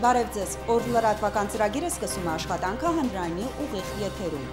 Բարև ձեզ, օր լրատվական ծրագիրը սկսում է աշխատանքը հանրայինի ուղիղ եթերում։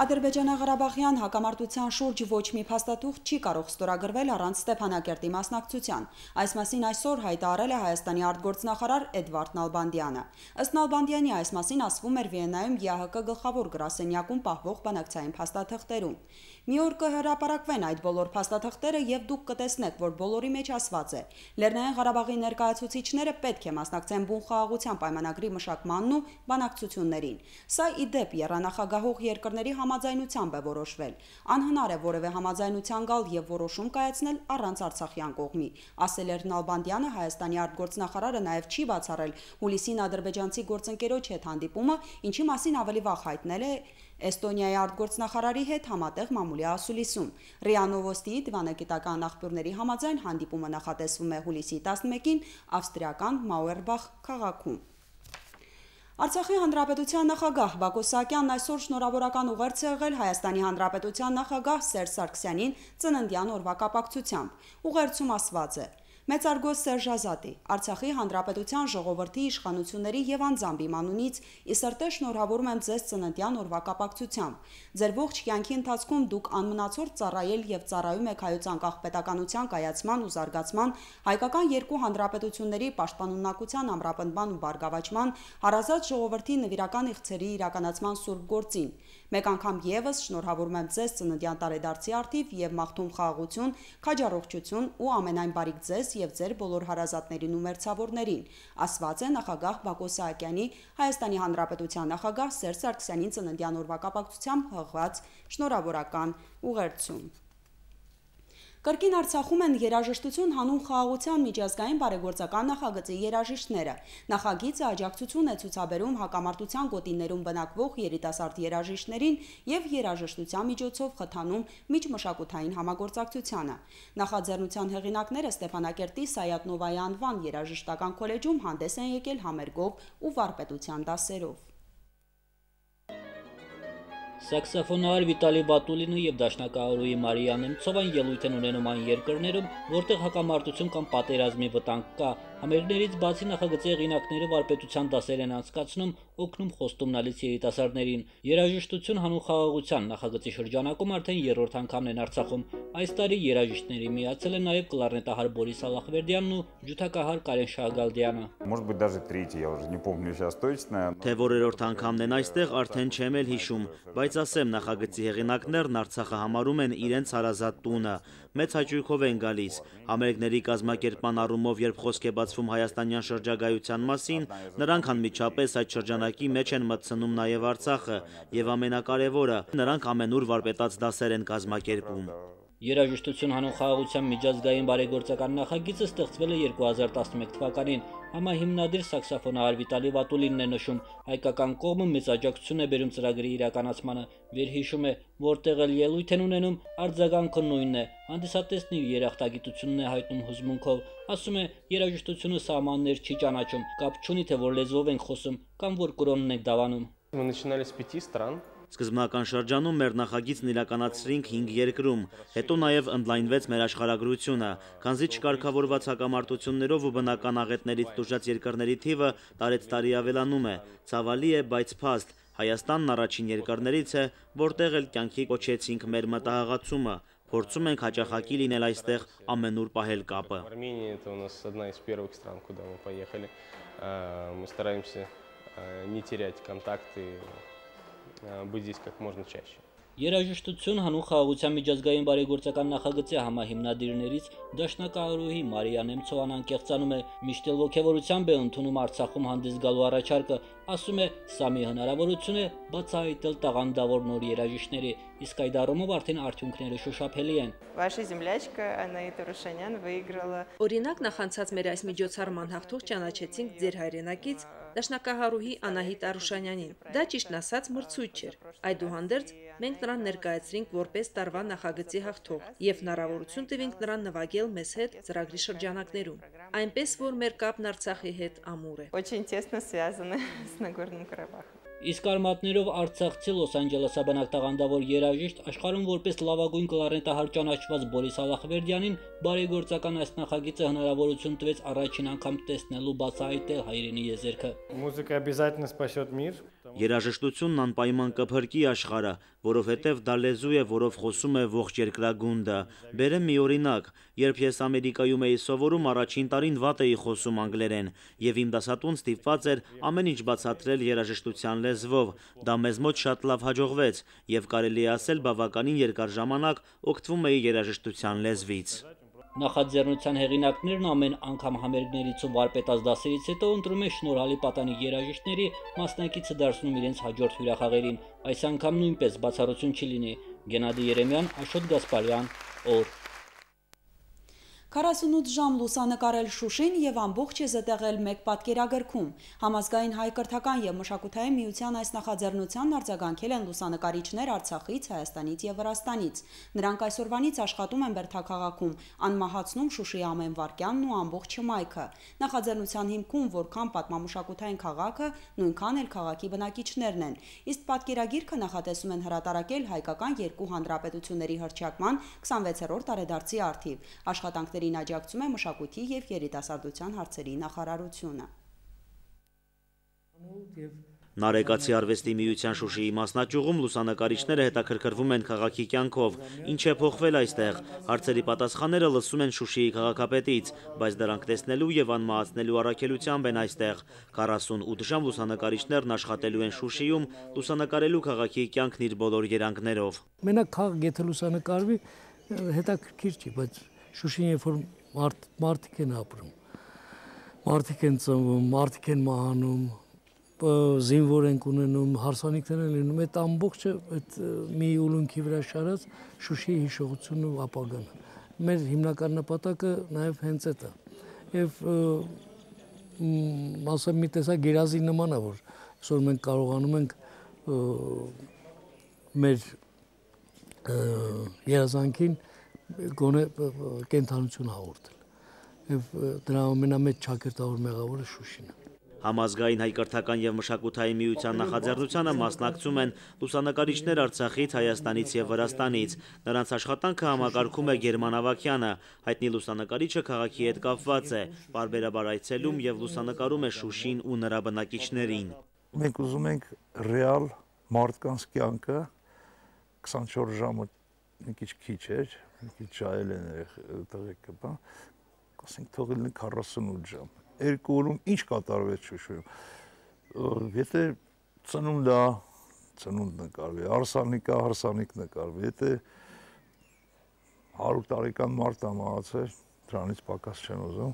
Ադրբեջանա-Ղարաբաղյան հակամարտության շուրջ ոչ մի փաստաթուղթ չի կարող ստորագրվել առանց Ստեփանակերտի մասնակցության։ Այս մասին այսօր հայտարարել է Հայաստանի արտգործնախարար Էդվարդ Նալբանդյանը։ Ըստ Նալբանդյանի այս մասին ասվում էր Վիեննայում ԵԱՀԿ գլխավոր գրասենյակում պահվող բանակցային փաստաթղթերում։ Մի օր կհրապարակվեն այդ բոլոր փաստաթղթերը եւ դուք կտեսնեք, որ բոլորի մեջ ասված է. Լեռնային Ղարաբաղի ներկայացուցիչները պետք է մասնակցեն բուն խաղաղության պայմանագրի մշակմանն ու բանակցություններին։ Սա ի դեպ եռանախագահող երկրների համաձայնությամբ է որոշվել։ Անհնար է որևէ համաձայնության գալ եւ որոշում կայացնել առանց արցախյան կողմի, ասել էր Նալբանդյանը։ Հայաստանի արտգործնախարարը նաեւ չի բացառել հուլիսին ադրբեջանցի գործընկերոջ հետ հանդիպումը, ինչի մասին ավելի վաղ հայտնել է Էստոնիայի արտգործնախարարի հետ համատեղ մամուլի ասուլիսում։ ՌԻԱ Նովոստիի դիվանագիտական աղբյուրների համաձայն հանդիպումը նախատեսվում է հուլիսի 11-ին ավստրիական Մաուերբախ քաղաքում։ Արցախի հանրապետության նախագահ Բակո Սահակյանն այսօր շնորհավորական ուղերձ է եղել Հայաստանի հանրապետության նախագահ Սերժ Սարգսյանին ծննդյան օրվա կապակցությամբ։ Ուղերձում ասված է. Մեծարգո Սերժ Ազատի, Արցախի հանրապետության ժողովրդի իշխանությունների եւ անձամբ իմ անունից ի սրտե շնորհավորում եմ ձեզ ծննդյան օրվա կապակցությամբ։ Ձեր ողջ կյանքի ընթացքում դուք անմնացորդ ծառայել եւ ծառայում եք հայոց անկախ պետականության կայացման ու զարգացման, հայկական երկու հանրապետությունների պաշտպանունակության ամրապնդման ու բարգավաճման, հարազատ ժողովրդի նվիրական իղձերի իրականացման սուրբ գործին։ Մեկ անգամ եւս շնորհավորում եմ ձեզ ծննդյան տարեդարձի առթիվ եւ մաղթում խաղաղություն, քաջառողջություն ու ամենայն բարիք ձեզ եւ ձեր բոլոր հարազատներին ու մերձավորներին, ասված է նախագահ Բակո Սահակյանի Հայաստանի Հանրապետության նախագահ Սերժ Սարգսյանին ծննդյան օրվա կապակցությամբ հղված շնորհավորական ուղերձում։ Կրկին Արցախում են երաժշտություն հանուն խաղաղության միջազգային բարեգործական նախագծի երաժիշտները։ Նախագիծը աջակցություն է ցուցաբերում հակամարտության գոտիներում բնակվող երիտասարդ երաժիշտներին եւ երաժշտության միջոցով խթանում միջմշակութային համագործակցությանը։ Նախաձեռնության հեղինակները Ստեփանակերտի Սայաթ-Նովայի անվան երաժշտական քոլեջում հանդես են եկել համերգով ու վարպետության դասերով։ Սաքսոֆոնահար Վիտալի Բատուլինը եւ դաշնակահարուհի Մարիա Նեմցովան ելույթ են ունենում այն երկրներում, որտեղ հակամարտություն կամ պատերազմի վտանգ կա։ Համերգներից բացի նախագծի հեղինակները վարպետության դասեր են անցկացնում, օգնում խոստումնալից երիտասարդներին։ Երաժշտություն հանուն խաղաղության նախագծի շրջանակում արդեն երրորդ անգամն են Արցախում։ Այս տարի երաժիշտների միացել են նաեւ կլարնետահար Բորիս Ալախվերդյանն ու ջութակահար Կարեն Շահգալդյանը։ Может быть даже третий, я уже не помню сейчас точно. Թե որերորդ անգամն են այստեղ արդեն չեմ էլ հիշում, բայց ասեմ նախագծի հեղինակներն Արցախը համարում են իրենց հարազատ տունը։ Մեծ հաճույքով են գալիս։ Համերգների կազմակերպման առումով, երբ խոսք է բացվում հայաստանյան շրջագայության մասին, նրանք անմիջապես այդ շրջանակի մեջ են մտցնում նաև Արցախը, եւ ամենակարևորը, նրանք ամենուր վարպետաց դասեր են կազմակերպում։ Երաժշտություն հանուն խաղաղության միջազգային բարեգործական նախագիծը ստեղծվել է 2011 թվականին։ Համահիմնադիր սաքսոֆոնահար Վիտալի Բատուլինն է նշում, հայկական կողմը մեծ աջակցություն է բերում ծրագրի իրականացմանը։ Վերհիշում է, որտեղ էլ ելույթ են ունենում, արձագանքը նույնն է։ Հանդիսատեսն իր երախտագիտությունն է հայտնում հուզմունքով։ Ասում է, երաժշտությունը սահմաններ չի ճանաչում, կապ չունի թե որ լեզվով ենք խոսում կամ որ կրոնն ենք դավանում։ Мы начинали с 5 стран. Սկզբնական շրջանում մեր նախագիծն իրականացրինք 5 երկրում, հետո նաև ընդլայնվեց մեր աշխարհագրությունը, քանզի չկարգավորված հակամարտություններով ու բնական աղետներից տուժած երկրների թիվը տարեցտարի ավելանում է։ Ցավալի է, բայց փաստ, Հայաստանն առաջին երկրներից է, որտեղ էլ կյանքի կոչեցինք մեր մտահղացումը, փորձում ենք հաճախակի լինել այստեղ ամենուր պահել կապը։ Армения это у нас одна из первых стран, куда мы поехали. Мы стараемся не терять контакты, быть здесь как можно чаще. Երաժշտություն հանուն խաղաղության միջազգային բարեգործական նախագծի համահիմնադիրներից դաշնակահարուհի Մարիա Նեմցովան անկեղծանում է, միշտ էլ ոգևորությամբ է ընդունում Արցախում հանդես գալու առաջարկը, ասում է, սա մի հնարավորություն է բացահայտել տաղանդավոր նոր երաժիշտների, իսկ այդ առումով արդեն արդյունքները շոշափելի են։ Ваша землячка Анаիта Ռուշանյան выиграла. Օրինակ նախանցած մեր այս միջոցառման հաղթող ճանաչեցինք ձեր հայրենակից դաշնակահարուհի Անահիտ Արուշանյանին։ Դա ճիշտն ասած մրցույթ չէր։ Այդուհանդերձ մենք նրան ներկայացրինք որպես տարվա նախագծի հաղթող եւ հնարավորություն տվինք նրան նվագել մեզ հետ ծրագրի շրջանակներում։ Այնպես որ մեր կապն Արցախի հետ ամուր է։ Очень тесно связаны с Нагорным Карабахом. Իսկ արմատներով արցախցի Լոս Անջելեսաբանակ տաղանդավոր երաժիշտ աշխարհում որպես լավագույն կլարնետահար ճանաչված Բորիս Ալախվերդյանին բարեգործական այս նախագիծը հնարավորություն տվեց առաջին անգամ տեսնելու բացահայտել հայրենի եզերքը։ Музыка обязательно спасет мир. Երաժշտությունն անպայման կփրկի աշխարհը, որովհետև դա լեզու է, որով խոսում է ողջ երկրագունդը։ Բերեմ մի օրինակ, երբ ես Ամերիկայում էի սովորում, առաջին տարին վատ էի խոսում անգլերեն, եւ իմ դասատուն ստիպված էր ամեն ինչ բացատրել երաժշտության լեզվով։ Դա մեզ մոտ շատ լավ հաջողվեց, եւ կարելի է ասել բավականին երկար ժամանակ օգտվում էի երաժշտության լեզվից։ Նախաձեռնության հեղինակներն ամեն անգամ համերգներից ու վարպետաց դասերից հետո ընտրում են շնորհալի պատանի երաժիշտների մասնակիցը դարձնում իրենց հաջորդ հյուրախաղերին։ Այս անգամ նույնպես բացառություն չի լինի։ Գենադի Երեմյան, Աշոտ Գասպարյան, օր։ 48 ժամ լուսանկարել Շուշին եւ ամբողջ է զետեղել մեկ պատկերագրքում։ Համազգային հայ կրթական եւ մշակութային միության այս նախաձեռնությանն արձագանքել են լուսանկարիչներ Արցախից, Հայաստանից եւ Վրաստանից։ Նրանք այսօրվանից աշխատում են Բերդաքաղաքում, անմահացնում Շուշիի ամեն վայրկյանն ու ամբողջ հմայքը։ Նախաձեռնության հիմքում որքան պատմամշակութային քաղաքը, նույնքան էլ քաղաքի բնակիչներն են։ Իսկ պատկերագիրքը նախատեսում են հրատարակել հայկական երկու հանրապետությունների հռչակման 26-րդ տարեդարձի առթիվ։ Աշխատանքների աջակցում է մշակույթի եւ երիտասարդության հարցերի նախարարությունը։ Նարեկացի արվեստի միության Շուշիի մասնաճյուղում լուսանկարիչները հետաքրքրվում են քաղաքի կյանքով, ինչ է փոխվել այստեղ, հարցերի պատասխանները լսում են Շուշիի քաղաքապետից, բայց դրանք տեսնելու եւ անմահացնելու առաքելությամբ են այստեղ։ 48 ժամ լուսանկարիչներն աշխատելու են Շուշիում, լուսանկարելու քաղաքի կյանքն իր բոլոր երանգներով։ Մենակ քաղաք եթե լուսանկարվի, հետաքրքիր չի, բայց Շուշին երբ որ մարդիկ են ապրում, մարդիկ են ծնվում, մարդիկ են մահանում, զինվոր են ունենում, հարսանիքներ են լինում, այդ ամբողջը այդ մի ուլունքի վրա շարած Շուշիի հիշողությունն ու ապագան։ Մեր հիմնական նպատակը նաև հենց այդ է։ Եվ ասեմ մի տեսակ երազի նման է, որ այսօր մենք կարողանում ենք մեր երազանքին գոնե կենթանություն հաղորդել եւ դրա ամենամեծ ճակերտավոր մեղավորը Շուշին է։ Համազգային հայ կրթական եւ մշակութային միության նախաձեռնությանը մասնակցում են լուսանկարիչներ Արցախից, Հայաստանից եւ Վրաստանից։ Նրանց աշխատանքը համակարգում է Գերման Ավագյանը, հայտնի լուսանկարիչը քաղաքի հետ կապված է, պարբերաբար այցելում եւ լուսանկարում է Շուշին ու նրա բնակիչներին։ Մենք ուզում ենք ռեալ մարդկանց կյանքը 24 ժամը մի քիչ էր, մի քիչ ջայել են տղեկը, բան, ասենք թողել են 48 ժամ։ Երկու օրում ինչ կատարվեց Շուշիում։ Եթե ծնունդ նկարվի, հարսանիք նկարվի, եթե 100 տարեկան մարդ է մահացել, դրանից պակաս չեն ուզում,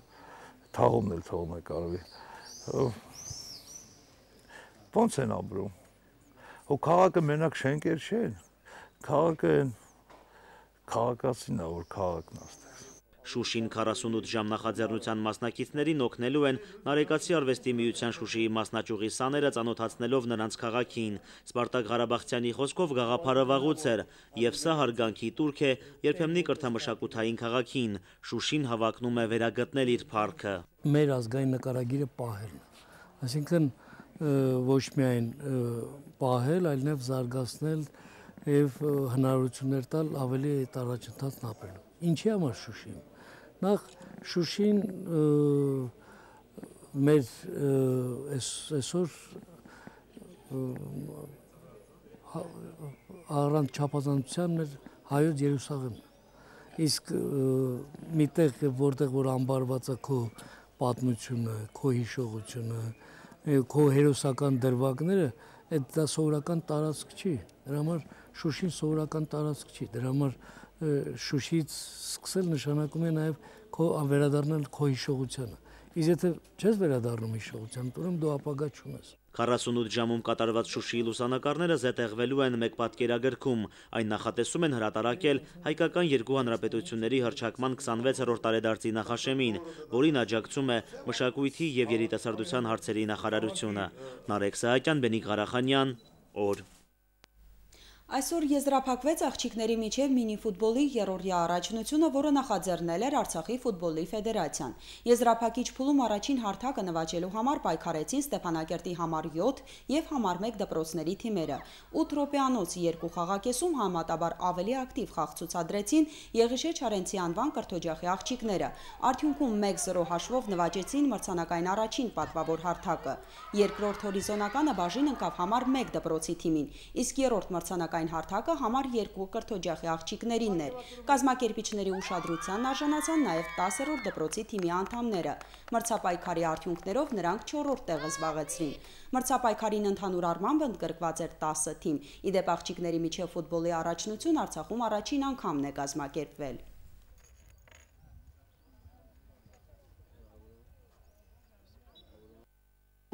թաղումն էլ թող նկարվի։ Ոնց են ապրում։ Ու քաղաքը մենակ շենքեր չեն, քաղաքը քաղաքացին է, որ քաղաքն է ստեղծել։ Շուշին 48 ժամ նախաձեռնության մասնակիցներին օգնելու են Նարեկացի արվեստի միության Շուշիի մասնաճյուղի սաները ծանոթացնելով նրանց քաղաքին։ Սպարտակ Ղարաբաղցյանի խոսքով գաղափարը վաղուց էր, եւ սա հարգանքի տուրք է երբեմնի կրթամշակութային քաղաքին։ Շուշին հավակնում է վերագտնել իր փառքը։ Մեր ազգային նկարագիրը պահելն է, այսինքն ոչ միայն պահել, այլև զարգացնել եւ հնարավորություններ տալ ավելի այդ առաջընթացն ապրելու։ Ինչի համար Շուշին։ Նախ Շուշին մեր այսօր առանց չափազանցության մեր հայոց Երուսաղեմն է։ Իսկ միտեղ որտեղ որ ամբարված է քո պատմությունը, քո հիշողությունը, քո հերոսական դրվագները, դա սովորական տարածք չի։ Դրա համար Շուշին սովորական տարածք չի։ Դրա համար Շուշիից սկսել նշանակում է նաև քո վերադառնալ քո հիշողությանը։ Իսկ եթե չես վերադառնում հիշողությանը, ուրեմն դու ապագա չունես։ 48 ժամում կատարված Շուշիի լուսանկարները զետեղվելու են մեկ պատկերագրքում։ Այն նախատեսում են հրատարակել հայկական երկու հանրապետությունների հռչակման 26-րդ տարեդարձի նախաշեմին, որին աջակցում է մշակույթի եւ երիտասարդության հարցերի նախարարությունը։ Նարեկ Սահակյան, Բենիկ Ղարախանյան, օր։ Այսօր եզրափակվեց աղջիկների միջև մինի-ֆուտբոլի երրորդյա առաջնությունը, որը նախաձեռնել էր Արցախի ֆուտբոլի ֆեդերացիան։ Եզրափակիչ փուլում առաջին հարթակը նվաճելու համար պայքարեցին Ստեփանակերտի համար 7 եւ համար 1 դպրոցների թիմերը։ 8 րոպեանոց երկու խաղակեսում համեմատաբար ավելի ակտիվ խաղ ցուցադրեցին Եղիշե Չարենցի անվան կրթօջախի աղջիկները։ Արդյունքում 1-0 հաշվով նվաճեցին մրցանակային առաջին պատվավոր հարթակը։ Երկրորդ հորիզոնականը բաժին ընկավ համար 1 դպրոցի թիմին, իսկ երրորդ մրցանակային հարթակը համար 2 կրթօջախի աղջիկներին էր։ Կազմակերպիչների ուշադրությանն արժանացան նաև 10-րդ դպրոցի թիմի անդամները։ Մրցապայքարի արդյունքներով նրանք 4-րդ տեղը զբաղեցրին։ Մրցապայքարին ընդհանուր առմամբ ընդգրկված էր 10 թիմ։ Ի դեպ աղջիկների միջև ֆուտբոլի առաջնություն Արցախում առաջին անգամն է կազմակերպվել։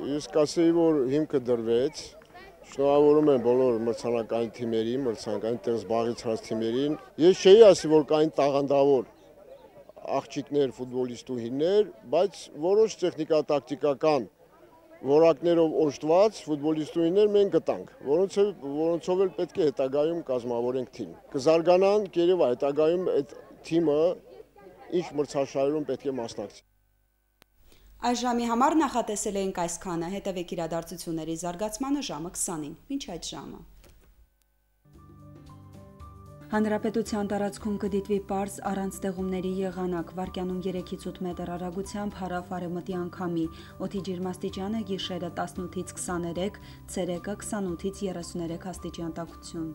Ես կասեի, որ հիմքը դրվեց։ Շնորհավորում եմ բոլոր մրցանակային թիմերին, մրցանակային տեղ զբաղեցրած թիմերին։ Ես չէի ասի, որ կային տաղանդավոր աղջիկներ, ֆուտբոլիստուհիներ, բայց որոշ տեխնիկա-տակտիկական որակներով օժտված ֆուտբոլիստուհիներ մենք գտանք, որոնցով էլ պետք է հետագայում կազմավորենք թիմ։ Կզարգանան, երևա հետագայում այդ թիմը ինչ մրցաշարերում պետք է մասնակցի։ Այս ժամի համար նախատեսել ենք այսքանը, հետևեք իրադարձությունների զարգացմանը ժամը 20-ին, մինչ այդ ժամը։ Հանրապետության տարածքում կդիտվի պարզ առանց ձեղումների եղանակ, վարկյանում 3-ից 8 մետր արագությամբ հարավ-արևմտյան քամի, օդի ջերմաստիճանը գիշերը 18-ից 23, ցերեկը 28-ից 33 աստիճան տաքություն։